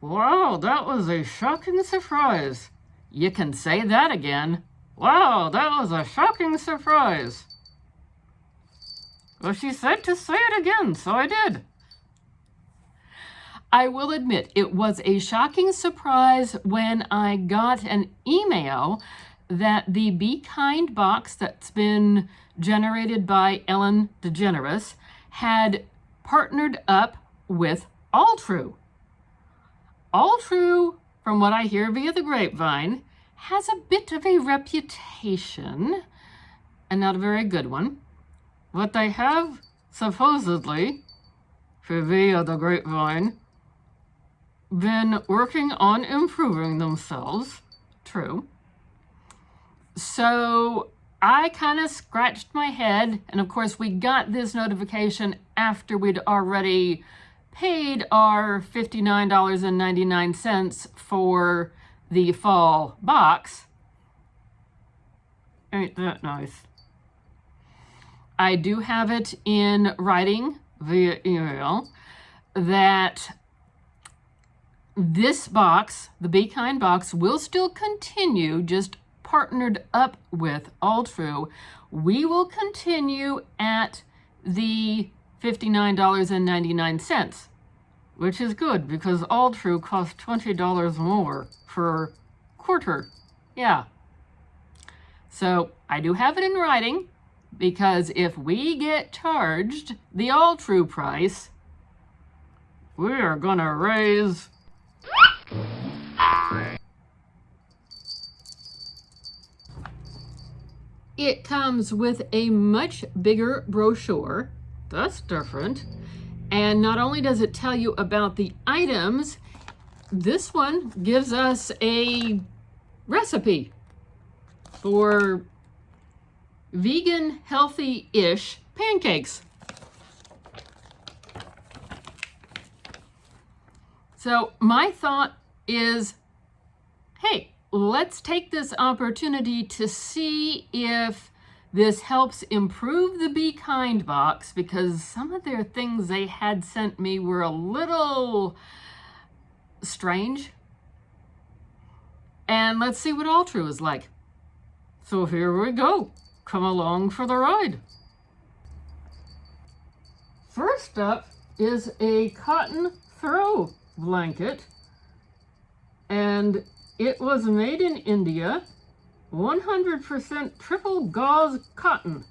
Wow, that was a shocking surprise. You can say that again. Wow, that was a shocking surprise. Well, she said to say it again, so I did. I will admit, it was a shocking surprise when I got an email that the BeKind box that's been generated by Ellen DeGeneres had partnered up with Alltrue. Alltrue, from what I hear via the grapevine, has a bit of a reputation, and not a very good one. But they have, supposedly, via the grapevine, been working on improving themselves. True. So I kind of scratched my head, and of course we got this notification after we'd already paid our $59.99 for the fall box. Ain't that nice? I do have it in writing via email that this box, the BeKind box, will still continue, just partnered up with Alltrue. We will continue at the $59.99, which is good because Alltrue costs $20 more per quarter. Yeah. So I do have it in writing, because if we get charged the Alltrue price, we are gonna raise It comes with a much bigger brochure. That's different. And not only does it tell you about the items, this one gives us a recipe for vegan, healthy-ish pancakes. So my thought is, hey, let's take this opportunity to see if this helps improve the BeKind box, because some of their things they had sent me were a little strange. And let's see what Alltrue is like. So here we go. Come along for the ride. First up is a cotton throw blanket, and it was made in India, 100% triple gauze cotton.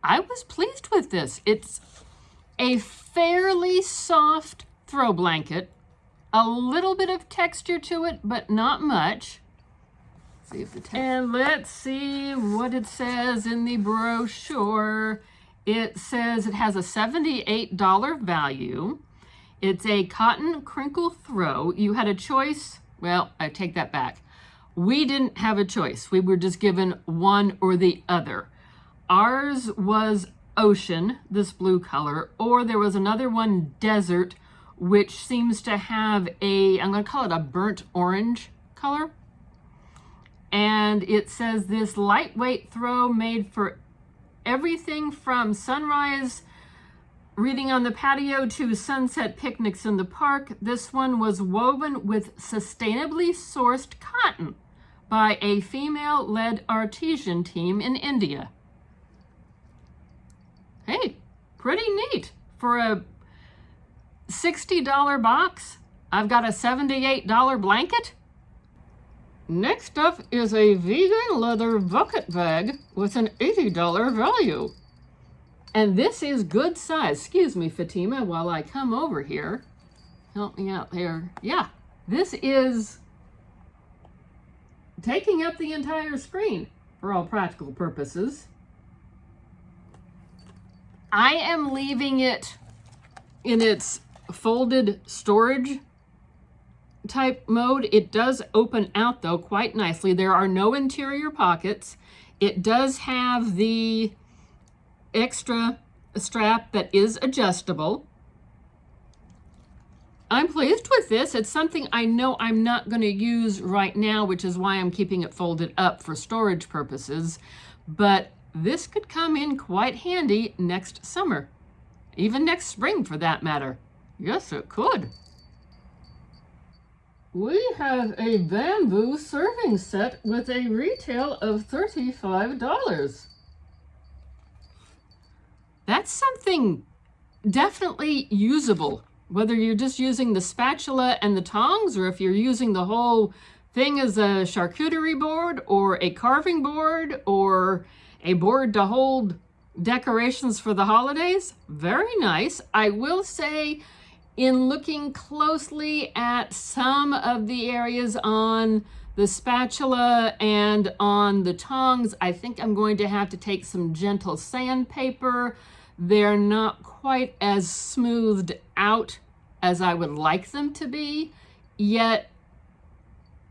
I was pleased with this. It's a fairly soft throw blanket, a little bit of texture to it, but not much. See if the and let's see what it says in the brochure. It says it has a $78 value. It's a cotton crinkle throw. You had a choice. Well, I take that back. We didn't have a choice. We were just given one or the other. Ours was ocean, this blue color, or there was another one, desert, which seems to have a, I'm going to call it a burnt orange color. And it says this lightweight throw made for everything from sunrise reading on the patio to sunset picnics in the park. This one was woven with sustainably sourced cotton by a female-led artisan team in India. Hey, pretty neat. For a $60 box, I've got a $78 blanket. Next up is a vegan leather bucket bag with an $80 value. And this is good size. Excuse me, Fatima, while I come over here. Help me out here. Yeah, this is taking up the entire screen for all practical purposes. I am leaving it in its folded storage type mode. It does open out though quite nicely. There are no interior pockets. It does have the extra strap that is adjustable. I'm pleased with this. It's something I know I'm not going to use right now, which is why I'm keeping it folded up for storage purposes. But this could come in quite handy next summer, even next spring for that matter. Yes, it could. We have a bamboo serving set with a retail of $35. That's something definitely usable, whether you're just using the spatula and the tongs, or if you're using the whole thing as a charcuterie board or a carving board or a board to hold decorations for the holidays. Very nice. I will say, in looking closely at some of the areas on the spatula and on the tongs, I think I'm going to have to take some gentle sandpaper. They're not quite as smoothed out as I would like them to be, yet,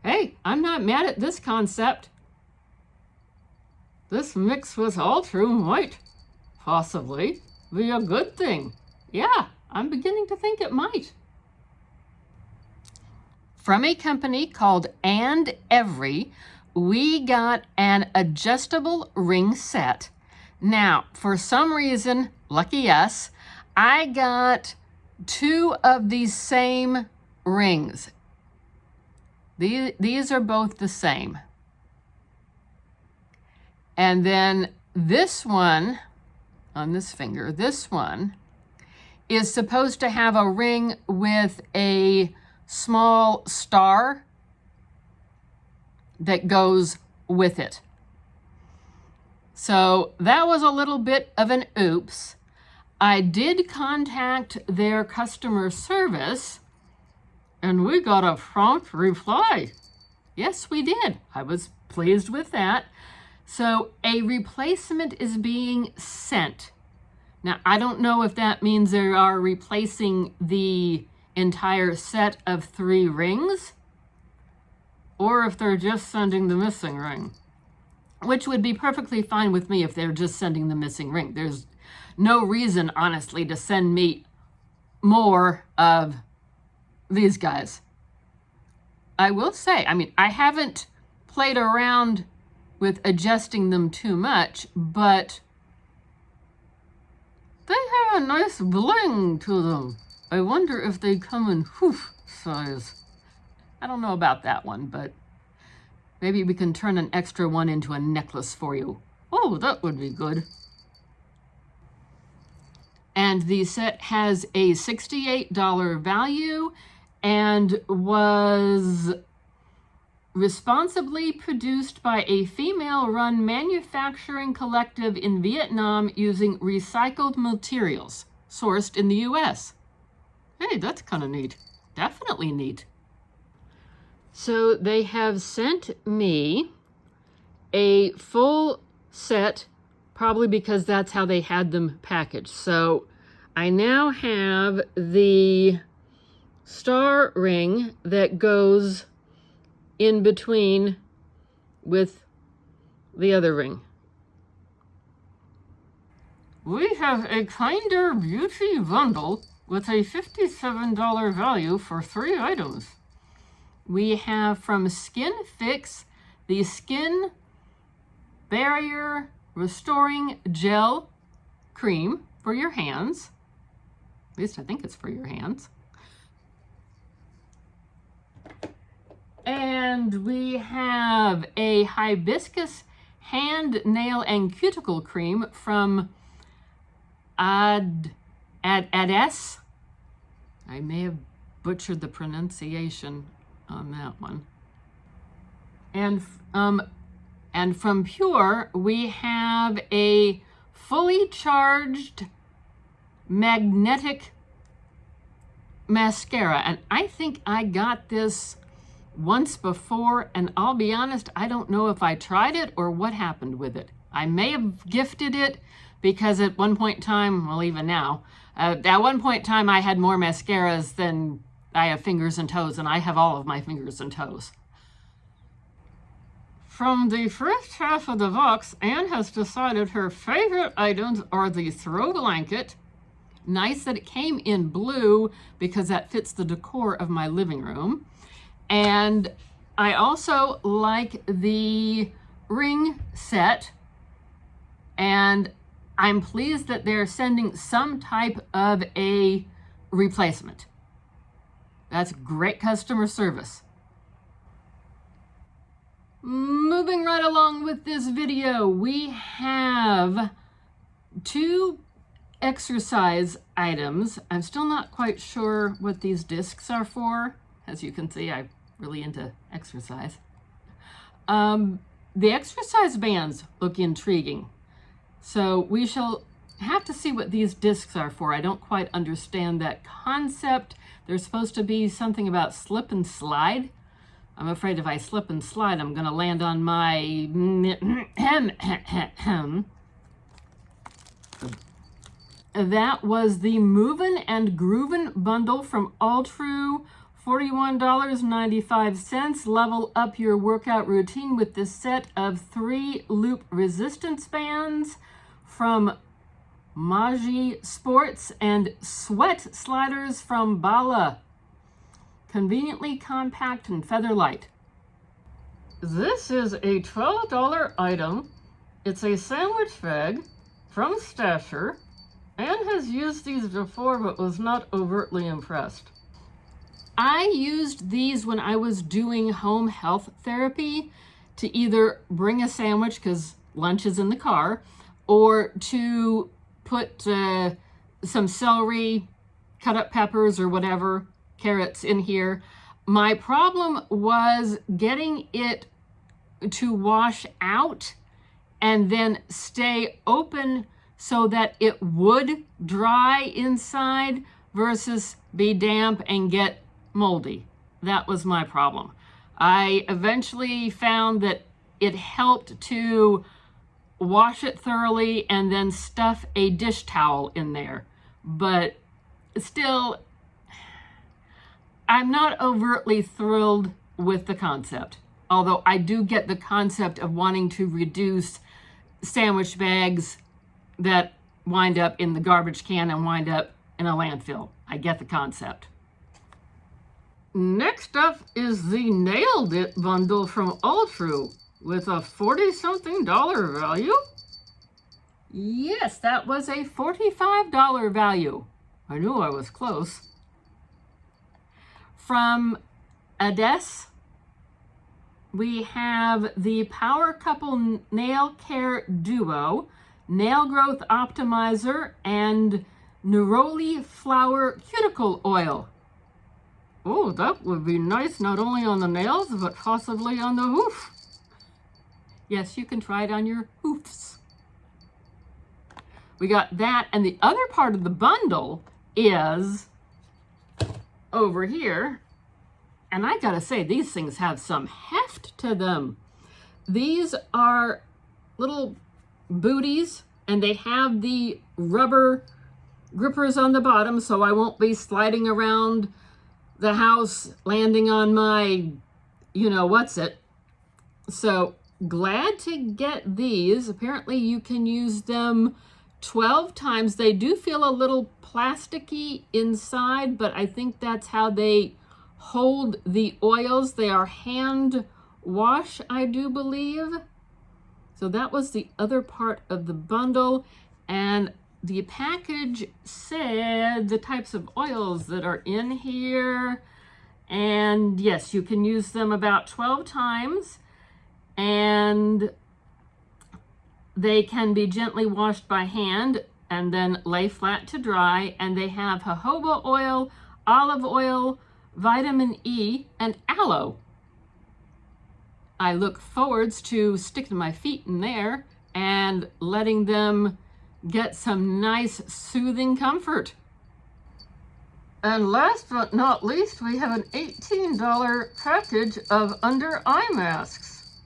hey, I'm not mad at this concept. This mix with Alltrue might possibly be a good thing. Yeah, I'm beginning to think it might. From a company called And Every, we got an adjustable ring set. Now, for some reason, lucky us, I got 2 of these same rings. These are both the same. And then this one, on this finger, this one is supposed to have a ring with a small star that goes with it. So that was a little bit of an oops. I did contact their customer service and we got a prompt reply. Yes, we did. I was pleased with that. So a replacement is being sent. Now, I don't know if that means they are replacing the entire set of 3 rings or if they're just sending the missing ring, which would be perfectly fine with me if they're just sending the missing ring. There's no reason, honestly, to send me more of these guys. I will say, I mean, I haven't played around with adjusting them too much, but they have a nice bling to them. I wonder if they come in hoof size. I don't know about that one, but maybe we can turn an extra one into a necklace for you. Oh, that would be good. And the set has a $68 value and was responsibly produced by a female-run manufacturing collective in Vietnam using recycled materials sourced in the US. Hey, that's kind of neat. Definitely neat. So they have sent me a full set, probably because that's how they had them packaged. So I now have the star ring that goes in between with the other ring. We have a Kinder Beauty bundle with a $57 value for 3 items. We have from Skin Fix the Skin Barrier Restoring Gel Cream for your hands. At least I think it's for your hands. And we have a hibiscus hand, nail, and cuticle cream from Ades. I may have butchered the pronunciation on that one. And from Pure, we have a fully charged magnetic mascara. And I think I got this once before, and I'll be honest, I don't know if I tried it or what happened with it. I may have gifted it because at one point in time, well, even now, at one point in time, I had more mascaras than I have fingers and toes, and I have all of my fingers and toes. From the first half of the box, Anne has decided her favorite items are the throw blanket. Nice that it came in blue because that fits the decor of my living room. And I also like the ring set, and I'm pleased that they're sending some type of a replacement. That's great customer service. Moving right along with this video, we have 2 exercise items. I'm still not quite sure what these discs are for. As you can see, I'm really into exercise. The exercise bands look intriguing. So we shall have to see what these discs are for. I don't quite understand that concept. There's supposed to be something about slip and slide. I'm afraid if I slip and slide, I'm going to land on my... That was the Movin' and Groovin' bundle from Alltrue, $41.95. Level up your workout routine with this set of 3 loop resistance bands from Maji Sports and sweat sliders from Bala. Conveniently compact and feather light. This is a $12 item. It's a sandwich bag from Stasher and has used these before but was not overtly impressed. I used these when I was doing home health therapy to either bring a sandwich because lunch is in the car, or to put some celery, cut up peppers or whatever, carrots in here. My problem was getting it to wash out and then stay open so that it would dry inside versus be damp and get moldy. That was my problem. I eventually found that it helped to wash it thoroughly and then stuff a dish towel in there. But still, I'm not overtly thrilled with the concept. Although I do get the concept of wanting to reduce sandwich bags that wind up in the garbage can and wind up in a landfill. I get the concept. Next up is the Nailed It bundle from Alltrue with a $40-something value. Yes, that was a $45 value. I knew I was close. From Ades, we have the Power Couple Nail Care Duo, Nail Growth Optimizer, and Neroli Flower Cuticle Oil. Oh, that would be nice not only on the nails, but possibly on the hoof. Yes, you can try it on your hoofs. We got that, and the other part of the bundle is over here. And I gotta say, these things have some heft to them. These are little booties, and they have the rubber grippers on the bottom, so I won't be sliding around the house, landing on my, you-know-what's-it. So, glad to get these. Apparently, you can use them 12 times. They do feel a little plasticky inside, but I think that's how they hold the oils. They are hand wash, I do believe. So that was the other part of the bundle. And the package said the types of oils that are in here. And yes, you can use them about 12 times. And they can be gently washed by hand and then lay flat to dry. And they have jojoba oil, olive oil, vitamin E, and aloe. I look forwards to sticking my feet in there and letting them get some nice soothing comfort. And last but not least, we have an $18 package of under eye masks.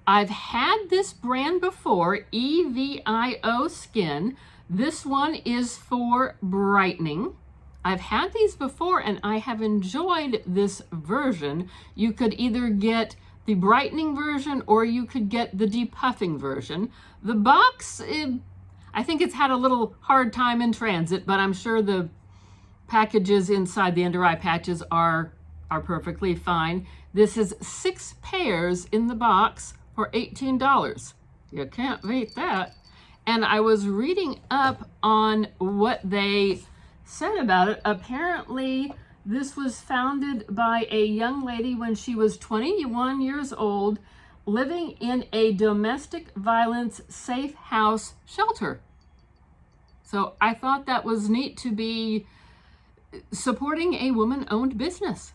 I've had this brand before, EVIO Skin. This one is for brightening. I've had these before and I have enjoyed this version. You could either get the brightening version or you could get the depuffing version. The box, I think it's had a little hard time in transit, but I'm sure the packages inside the under eye patches are perfectly fine. This is 6 pairs in the box for $18. You can't beat that. And I was reading up on what they said about it. Apparently, this was founded by a young lady when she was 21 years old, living in a domestic violence safe house shelter. So I thought that was neat to be supporting a woman-owned business.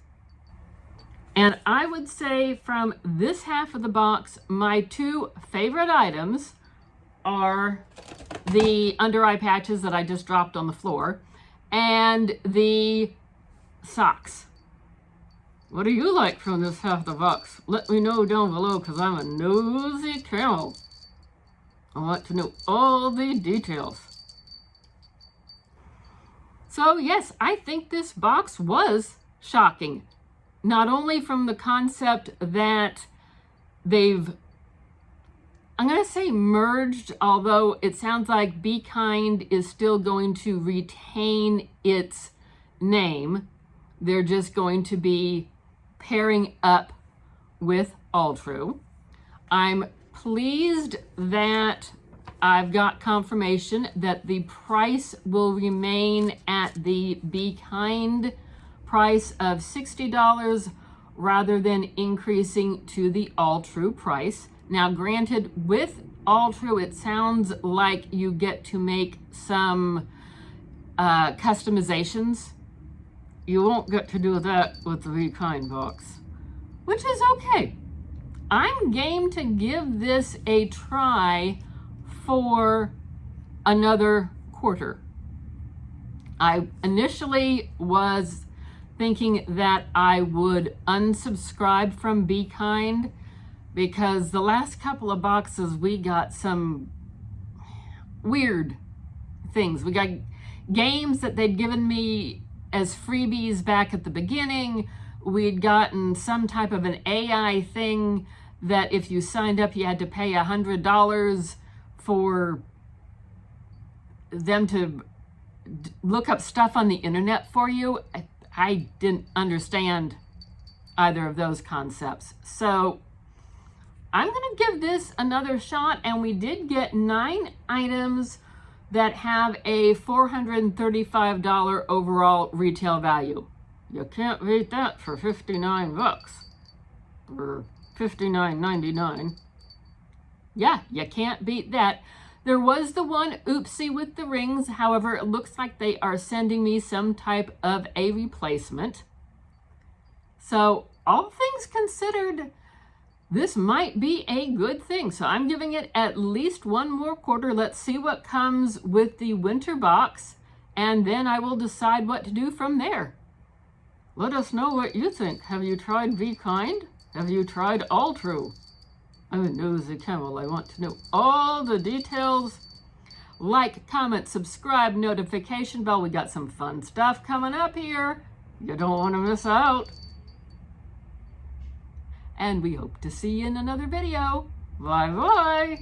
And I would say from this half of the box, my two favorite items are the under-eye patches that I just dropped on the floor and the socks. What do you like from this half of the box? Let me know down below, because I'm a nosy camel. I want to know all the details. So yes, I think this box was shocking. Not only from the concept that they've, I'm going to say merged, although it sounds like BeKind is still going to retain its name. They're just going to be pairing up with Alltrue. I'm pleased that I've got confirmation that the price will remain at the BeKind price of $60 rather than increasing to the Alltrue price. Now, granted, with Alltrue, it sounds like you get to make some customizations. You won't get to do that with the BeKind box, which is okay. I'm game to give this a try for another quarter. I initially was thinking that I would unsubscribe from BeKind because the last couple of boxes we got some weird things. We got games that they'd given me as freebies back at the beginning. We'd gotten some type of an AI thing that if you signed up, you had to pay $100 for them to look up stuff on the internet for you. I didn't understand either of those concepts. So I'm going to give this another shot, and we did get 9 items that have a $435 overall retail value. You can't beat that for 59 bucks or $59.99. Yeah, you can't beat that. There was the one oopsie with the rings. However, it looks like they are sending me some type of a replacement. So all things considered, this might be a good thing. So I'm giving it at least one more quarter. Let's see what comes with the winter box, and then I will decide what to do from there. Let us know what you think. Have you tried BeKind? Have you tried Alltrue? I'm a nosy camel. I want to know all the details. Like, comment, subscribe, notification bell. We got some fun stuff coming up here. You don't want to miss out. And we hope to see you in another video. Bye-bye.